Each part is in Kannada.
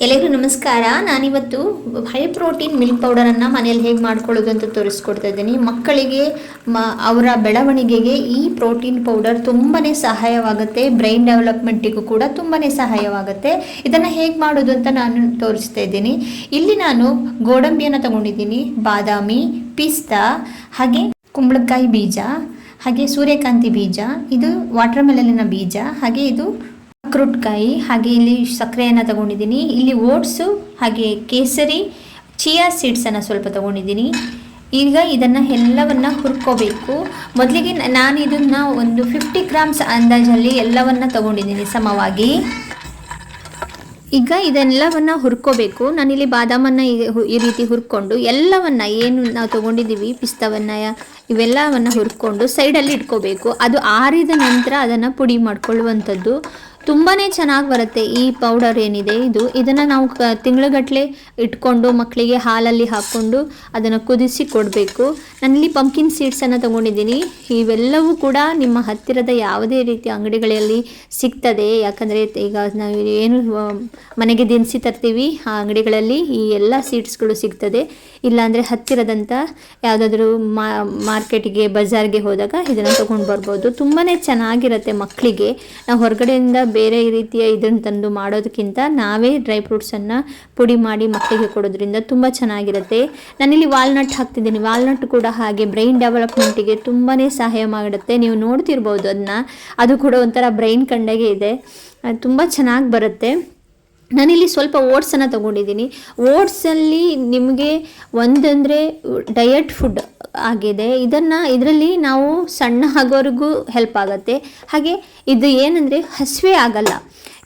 ಎಲ್ಲರಿಗೂ ನಮಸ್ಕಾರ. ನಾನಿವತ್ತು ಹೈ ಪ್ರೋಟೀನ್ ಮಿಲ್ಕ್ ಪೌಡರನ್ನು ಮನೆಯಲ್ಲಿ ಹೇಗೆ ಮಾಡ್ಕೊಳ್ಳೋದು ಅಂತ ತೋರಿಸ್ಕೊಡ್ತಾ ಇದ್ದೀನಿ. ಮಕ್ಕಳಿಗೆ ಅವರ ಬೆಳವಣಿಗೆಗೆ ಈ ಪ್ರೋಟೀನ್ ಪೌಡರ್ ತುಂಬಾ ಸಹಾಯವಾಗುತ್ತೆ. ಬ್ರೈನ್ ಡೆವಲಪ್ಮೆಂಟಿಗೂ ಕೂಡ ತುಂಬಾ ಸಹಾಯವಾಗುತ್ತೆ. ಇದನ್ನು ಹೇಗೆ ಮಾಡೋದು ಅಂತ ನಾನು ತೋರಿಸ್ತಾ ಇದ್ದೀನಿ. ಇಲ್ಲಿ ನಾನು ಗೋಡಂಬಿಯನ್ನು ತಗೊಂಡಿದ್ದೀನಿ, ಬಾದಾಮಿ, ಪಿಸ್ತಾ, ಹಾಗೆ ಕುಂಬಳಕಾಯಿ ಬೀಜ, ಹಾಗೆ ಸೂರ್ಯಕಾಂತಿ ಬೀಜ, ಇದು ವಾಟರ್ ಮೆಲನಿನ ಬೀಜ, ಹಾಗೆ ಇದು ಅಕ್ರೋಟ್ಕಾಯಿ, ಹಾಗೆ ಇಲ್ಲಿ ಸಕ್ಕರೆಯನ್ನು ತಗೊಂಡಿದ್ದೀನಿ. ಇಲ್ಲಿ ಓಟ್ಸು, ಹಾಗೆ ಕೇಸರಿ, ಚಿಯಾ ಸೀಡ್ಸನ್ನು ಸ್ವಲ್ಪ ತಗೊಂಡಿದ್ದೀನಿ. ಈಗ ಇದನ್ನು ಎಲ್ಲವನ್ನು ಹುರ್ಕೋಬೇಕು. ಮೊದಲಿಗೆ ನಾನು ಇದನ್ನು ಒಂದು 50 ಗ್ರಾಮ್ಸ್ ಅಂದಾಜಲ್ಲಿ ಎಲ್ಲವನ್ನು ತಗೊಂಡಿದ್ದೀನಿ ಸಮವಾಗಿ. ಈಗ ಇದೆಲ್ಲವನ್ನು ಹುರ್ಕೋಬೇಕು. ನಾನಿಲ್ಲಿ ಬಾದಾಮನ್ನು ಈ ರೀತಿ ಹುರ್ಕೊಂಡು ಎಲ್ಲವನ್ನು ಏನು ನಾವು ತೊಗೊಂಡಿದ್ದೀವಿ, ಪಿಸ್ತಾವನ್ನು, ಇವೆಲ್ಲವನ್ನು ಹುರ್ಕೊಂಡು ಸೈಡಲ್ಲಿ ಇಟ್ಕೋಬೇಕು. ಅದು ಆರಿದ ನಂತರ ಅದನ್ನು ಪುಡಿ ಮಾಡ್ಕೊಳ್ಳುವಂಥದ್ದು. ತುಂಬಾ ಚೆನ್ನಾಗಿ ಬರುತ್ತೆ ಈ ಪೌಡರ್ ಏನಿದೆ ಇದನ್ನು ನಾವು ತಿಂಗಳುಗಟ್ಟಲೆ ಇಟ್ಕೊಂಡು ಮಕ್ಕಳಿಗೆ ಹಾಲಲ್ಲಿ ಹಾಕ್ಕೊಂಡು ಅದನ್ನು ಕುದಿಸಿ ಕೊಡಬೇಕು. ನಾನಿಲ್ಲಿ ಪಂಪ್ಕಿನ್ ಸೀಡ್ಸನ್ನು ತೊಗೊಂಡಿದ್ದೀನಿ. ಇವೆಲ್ಲವೂ ಕೂಡ ನಿಮ್ಮ ಹತ್ತಿರದ ಯಾವುದೇ ರೀತಿಯ ಅಂಗಡಿಗಳಲ್ಲಿ ಸಿಗ್ತದೆ. ಯಾಕಂದರೆ ಈಗ ನಾವು ಏನು ಮನೆಗೆ ದಿನಸಿ ತರ್ತೀವಿ ಆ ಅಂಗಡಿಗಳಲ್ಲಿ ಈ ಎಲ್ಲ ಸೀಡ್ಸ್ಗಳು ಸಿಗ್ತದೆ. ಇಲ್ಲಾಂದರೆ ಹತ್ತಿರದಂಥ ಯಾವುದಾದ್ರೂ ಮಾರ್ಕೆಟಿಗೆ, ಬಜಾರ್ಗೆ ಹೋದಾಗ ಇದನ್ನು ತೊಗೊಂಡು ಬರ್ಬೋದು. ತುಂಬಾ ಚೆನ್ನಾಗಿರುತ್ತೆ ಮಕ್ಕಳಿಗೆ. ನಾವು ಹೊರಗಡೆಯಿಂದ ಬೇರೆ ರೀತಿಯ ಇದನ್ನು ತಂದು ಮಾಡೋದಕ್ಕಿಂತ ನಾವೇ ಡ್ರೈ ಫ್ರೂಟ್ಸನ್ನು ಪುಡಿ ಮಾಡಿ ಮಕ್ಕಳಿಗೆ ಕೊಡೋದ್ರಿಂದ ತುಂಬ ಚೆನ್ನಾಗಿರುತ್ತೆ. ನಾನಿಲ್ಲಿ ವಾಲ್ನಟ್ ಹಾಕ್ತಿದ್ದೀನಿ. ವಾಲ್ನಟ್ ಕೂಡ ಹಾಗೆ ಬ್ರೈನ್ ಡೆವಲಪ್ಮೆಂಟಿಗೆ ತುಂಬಾ ಸಹಾಯ ಮಾಡುತ್ತೆ. ನೀವು ನೋಡ್ತಿರ್ಬೋದು ಅದನ್ನ, ಅದು ಕೂಡ ಒಂಥರ ಬ್ರೈನ್ ಕಂಡಾಗೆ ಇದೆ, ತುಂಬ ಚೆನ್ನಾಗಿ ಬರುತ್ತೆ. ನಾನಿಲ್ಲಿ ಸ್ವಲ್ಪ ಓಟ್ಸನ್ನು ತೊಗೊಂಡಿದ್ದೀನಿ. ಓಟ್ಸಲ್ಲಿ ನಿಮಗೆ ಒಂದಂದರೆ ಡಯಟ್ ಫುಡ್ ಆಗಿದೆ. ಇದರಲ್ಲಿ ನಾವು ಸಣ್ಣ ಆಗೋರಿಗೂ ಹೆಲ್ಪ್ ಆಗುತ್ತೆ. ಹಾಗೆ ಇದು ಏನಂದರೆ ಹಸಿವೆ ಆಗಲ್ಲ.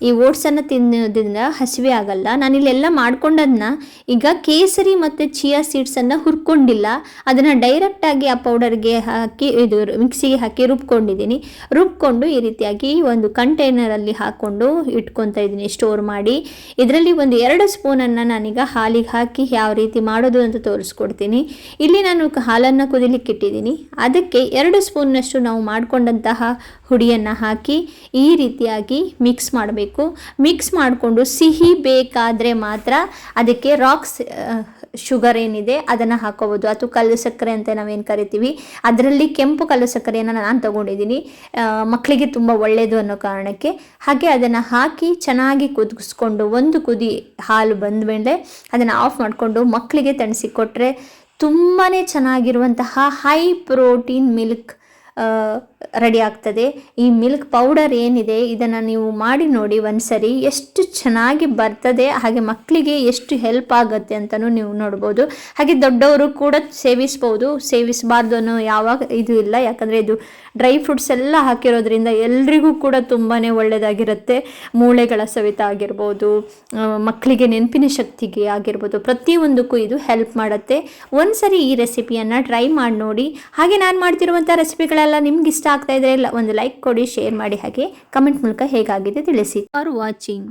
ಈ ಓಟ್ಸನ್ನು ತಿನ್ನೋದ್ರಿಂದ ಹಸಿವೆ ಆಗಲ್ಲ. ನಾನಿಲ್ಲೆಲ್ಲ ಮಾಡ್ಕೊಂಡದನ್ನ ಈಗ ಕೇಸರಿ ಮತ್ತು ಚಿಯಾ ಸೀಡ್ಸನ್ನು ಹುರ್ಕೊಂಡಿಲ್ಲ, ಅದನ್ನು ಡೈರೆಕ್ಟಾಗಿ ಆ ಪೌಡರ್ಗೆ ಹಾಕಿ ಇದು ಮಿಕ್ಸಿಗೆ ಹಾಕಿ ರುಬ್ಕೊಂಡು ಈ ರೀತಿಯಾಗಿ ಒಂದು ಕಂಟೈನರಲ್ಲಿ ಹಾಕ್ಕೊಂಡು ಇಟ್ಕೊತಾ ಇದ್ದೀನಿ ಸ್ಟೋರ್ ಮಾಡಿ. ಇದರಲ್ಲಿ ಒಂದು 2 ಸ್ಪೂನನ್ನು ನಾನೀಗ ಹಾಲಿಗೆ ಹಾಕಿ ಯಾವ ರೀತಿ ಮಾಡೋದು ಅಂತ ತೋರಿಸ್ಕೊಡ್ತೀನಿ. ಇಲ್ಲಿ ನಾನು ಹಾಲನ್ನು ಕುದಿಲಿಕ್ಕೆ ಇಟ್ಟಿದ್ದೀನಿ. ಅದಕ್ಕೆ 2 ಸ್ಪೂನ್ನಷ್ಟು ನಾವು ಮಾಡಿಕೊಂಡಂತಹ ಹುಡಿಯನ್ನು ಹಾಕಿ ಈ ರೀತಿಯಾಗಿ ಮಿಕ್ಸ್ ಮಾಡಬೇಕು. ಮಿಕ್ಸ್ ಮಾಡಿಕೊಂಡು ಸಿಹಿ ಬೇಕಾದರೆ ಮಾತ್ರ ಅದಕ್ಕೆ ರಾಕ್ಸ್ ಶುಗರ್ ಏನಿದೆ ಅದನ್ನು ಹಾಕೋಬೋದು, ಅಥವಾ ಕಲ್ಲು ಸಕ್ಕರೆ ಅಂತ ನಾವೇನು ಕರಿತೀವಿ. ಅದರಲ್ಲಿ ಕೆಂಪು ಕಲ್ಲು ಸಕ್ಕರೆಯನ್ನು ನಾನು ತೊಗೊಂಡಿದ್ದೀನಿ, ಮಕ್ಕಳಿಗೆ ತುಂಬ ಒಳ್ಳೆಯದು ಅನ್ನೋ ಕಾರಣಕ್ಕೆ. ಹಾಗೆ ಅದನ್ನು ಹಾಕಿ ಚೆನ್ನಾಗಿ ಕುದಿಸ್ಕೊಂಡು ಒಂದು ಕುದಿ ಹಾಲು ಬಂದ ಮೇಲೆ ಅದನ್ನು ಆಫ್ ಮಾಡಿಕೊಂಡು ಮಕ್ಕಳಿಗೆ ತಣಿಸಿ ಕೊಟ್ಟರೆ ತುಂಬಾ ಚೆನ್ನಾಗಿರುವಂತಹ ಹೈ ಪ್ರೋಟೀನ್ ಮಿಲ್ಕ್ ರೆಡಿ ಆಗ್ತದೆ. ಈ ಮಿಲ್ಕ್ ಪೌಡರ್ ಏನಿದೆ ಇದನ್ನು ನೀವು ಮಾಡಿ ನೋಡಿ ಒಂದ್ಸರಿ, ಎಷ್ಟು ಚೆನ್ನಾಗಿ ಬರ್ತದೆ. ಹಾಗೆ ಮಕ್ಕಳಿಗೆ ಎಷ್ಟು ಹೆಲ್ಪ್ ಆಗುತ್ತೆ ಅಂತಲೂ ನೀವು ನೋಡ್ಬೋದು. ಹಾಗೆ ದೊಡ್ಡವರು ಕೂಡ ಸೇವಿಸಬಾರ್ದು ಅನ್ನೋ ಯಾವಾಗ ಇದು ಇಲ್ಲ. ಯಾಕಂದರೆ ಇದು ಡ್ರೈ ಫ್ರೂಟ್ಸ್ ಎಲ್ಲ ಹಾಕಿರೋದ್ರಿಂದ ಎಲ್ರಿಗೂ ಕೂಡ ತುಂಬಾ ಒಳ್ಳೆಯದಾಗಿರುತ್ತೆ. ಮೂಳೆಗಳ ಸವೆತ ಆಗಿರ್ಬೋದು, ಮಕ್ಕಳಿಗೆ ನೆನಪಿನ ಶಕ್ತಿಗೆ ಆಗಿರ್ಬೋದು, ಪ್ರತಿಯೊಂದಕ್ಕೂ ಇದು ಹೆಲ್ಪ್ ಮಾಡುತ್ತೆ. ಒಂದ್ಸರಿ ಈ ರೆಸಿಪಿಯನ್ನು ಟ್ರೈ ಮಾಡಿ ನೋಡಿ. ಹಾಗೆ ನಾನು ಮಾಡ್ತಿರುವಂಥ ರೆಸಿಪಿಗಳೆಲ್ಲ ನಿಮ್ಗೆ ಇಷ್ಟ ಆಗ್ತಾ ಇದ್ರೆ ಒಂದು ಲೈಕ್ ಕೊಡಿ, ಶೇರ್ ಮಾಡಿ, ಹಾಗೆ ಕಮೆಂಟ್ ಮೂಲಕ ಹೇಗಾಗಿದೆ ತಿಳಿಸಿ. For watching.